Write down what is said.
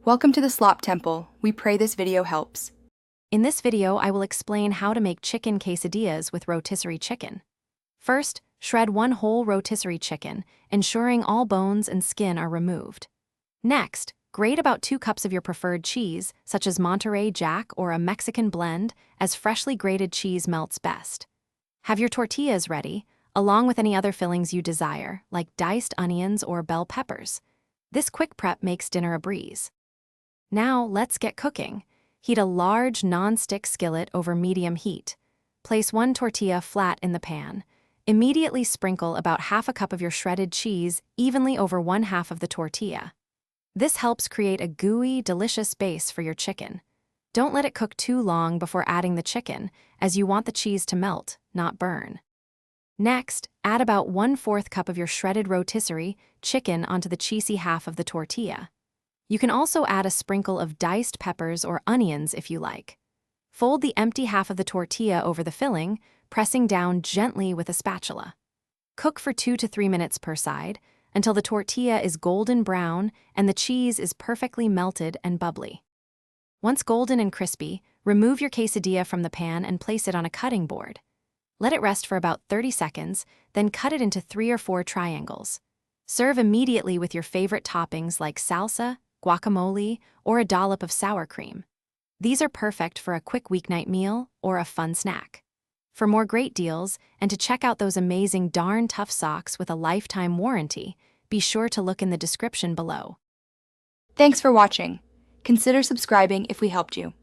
Welcome to the Slop Temple. We pray this video helps. In this video, I will explain how to make chicken quesadillas with rotisserie chicken. First, shred one whole rotisserie chicken, ensuring all bones and skin are removed. Next, grate about 2 cups of your preferred cheese, such as Monterey Jack or a Mexican blend, as freshly grated cheese melts best. Have your tortillas ready, along with any other fillings you desire, like diced onions or bell peppers. This quick prep makes dinner a breeze. Now, let's get cooking. Heat a large non-stick skillet over medium heat. Place 1 tortilla flat in the pan. Immediately sprinkle about half a cup of your shredded cheese evenly over 1/2 of the tortilla. This helps create a gooey, delicious base for your chicken. Don't let it cook too long before adding the chicken, as you want the cheese to melt, not burn. Next, add about 1/4 cup of your shredded rotisserie chicken onto the cheesy half of the tortilla. You can also add a sprinkle of diced peppers or onions if you like. Fold the empty half of the tortilla over the filling, pressing down gently with a spatula. Cook for 2 to 3 minutes per side, until the tortilla is golden brown and the cheese is perfectly melted and bubbly. Once golden and crispy, remove your quesadilla from the pan and place it on a cutting board. Let it rest for about 30 seconds, then cut it into 3 or 4 triangles. Serve immediately with your favorite toppings like salsa, guacamole, or a dollop of sour cream. These are perfect for a quick weeknight meal or a fun snack. For more great deals and to check out those amazing darn tough socks with a lifetime warranty, be sure to look in the description below. Thanks for watching. Consider subscribing if we helped you.